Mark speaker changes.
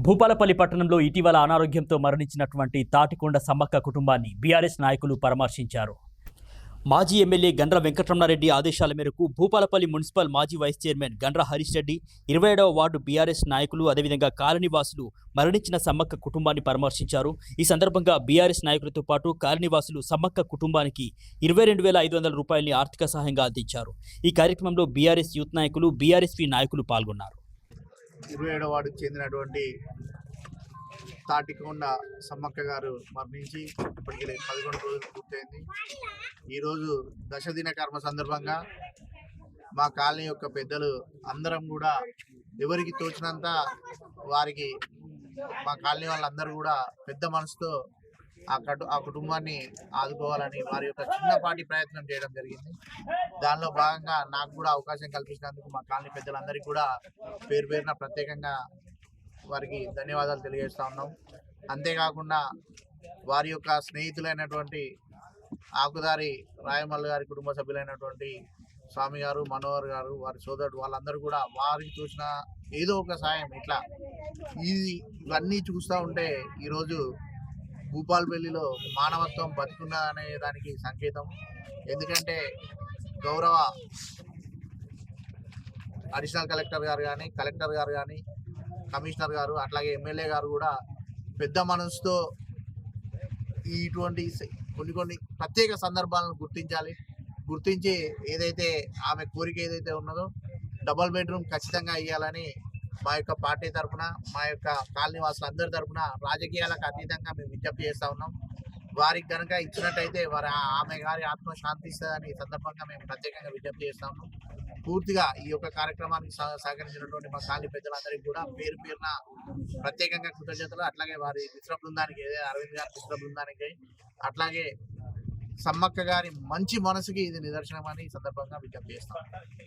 Speaker 1: భూపాలపల్లి పట్టణంలో ఇటీవల అనారోగ్యంతో మరణించినటువంటి తాటికొండ సమ్మక్క కుటుంబాన్ని బీఆర్ఎస్ నాయకులు పరామర్శించారు. మాజీ ఎమ్మెల్యే గండ్ర వెంకటరమణారెడ్డి ఆదేశాల మేరకు భూపాలపల్లి మున్సిపల్ మాజీ వైస్ చైర్మన్ గండ్ర హరీష్ రెడ్డి 27వ వార్డు బీఆర్ఎస్ నాయకులు అదేవిధంగా కాలనీవాసులు మరణించిన సమ్మక్క కుటుంబాన్ని పరామర్శించారు. ఈ సందర్భంగా బీఆర్ఎస్ నాయకులతో పాటు కాలనీవాసులు సమ్మక్క కుటుంబానికి 22,500 రూపాయలని ఆర్థిక సహాయంగా అందించారు. ఈ కార్యక్రమంలో బీఆర్ఎస్ యూత్ నాయకులు, బీఆర్ఎస్పీ నాయకులు పాల్గొన్నారు.
Speaker 2: 27వ వార్డుకు చెందినటువంటి తాటికొండ సమ్మక్క గారు మరణించి ఇప్పటికి 11 రోజులు పూర్తయింది. ఈరోజు దశదిన కర్మ సందర్భంగా మా కాలనీ యొక్క పెద్దలు అందరం కూడా ఎవరికి తోచినంత వారికి మా కాలనీ వాళ్ళందరూ కూడా పెద్ద మనసుతో ఆ కుటుంబాన్ని ఆదుకోవాలని వారి యొక్క చిన్నపాటి ప్రయత్నం చేయడం జరిగింది. దానిలో భాగంగా నాకు కూడా అవకాశం కల్పించినందుకు మా కాలనీ పెద్దలందరికీ కూడా పేరు పేరున ప్రత్యేకంగా వారికి ధన్యవాదాలు తెలియజేస్తా ఉన్నాం. అంతేకాకుండా వారి యొక్క స్నేహితులైనటువంటి ఆకుదారి రాయమల్లు గారి కుటుంబ సభ్యులైనటువంటి స్వామి గారు, మనోహర్ గారు, వారి సోదరుడు వాళ్ళందరూ కూడా వారికి చూసిన ఏదో ఒక సాయం ఇట్లా ఇవన్నీ చూస్తూ ఉంటే ఈరోజు భూపాలపల్లిలో మానవత్వం బతుకున్నదనే దానికి సంకేతం. ఎందుకంటే గౌరవ అడిషనల్ కలెక్టర్ గారు కానీ, కలెక్టర్ గారు కానీ, కమిషనర్ గారు, అట్లాగే ఎమ్మెల్యే గారు కూడా పెద్ద మనసుతో ఇటువంటి కొన్ని ప్రత్యేక సందర్భాలను గుర్తించి ఏదైతే ఆమె కోరిక ఏదైతే ఉన్నదో డబుల్ బెడ్రూమ్ ఖచ్చితంగా ఇవ్వాలని మా యొక్క పార్టీ తరఫున, మా యొక్క కాలనీ వాసులందరి తరఫున రాజకీయాలకు అతీతంగా మేము విజ్ఞప్తి చేస్తూ ఉన్నాం. వారికి కనుక ఇచ్చినట్టయితే ఆమె గారి ఆత్మ శాంతిస్తుందని సందర్భంగా మేము ప్రత్యేకంగా విజ్ఞప్తి చేస్తా ఉన్నాం. పూర్తిగా ఈ యొక్క కార్యక్రమానికి సహకరించినటువంటి మా కాలనీ పెద్దలందరికీ కూడా పేరు పేరున ప్రత్యేకంగా కృతజ్ఞతలు. అట్లాగే వారి మిత్ర బృందానికి, అరవింద్ గారి మిత్ర బృందానికి, అట్లాగే సమ్మక్క గారి మంచి మనసుకి ఇది నిదర్శనం అని ఈ సందర్భంగా విజ్ఞప్తి చేస్తాం.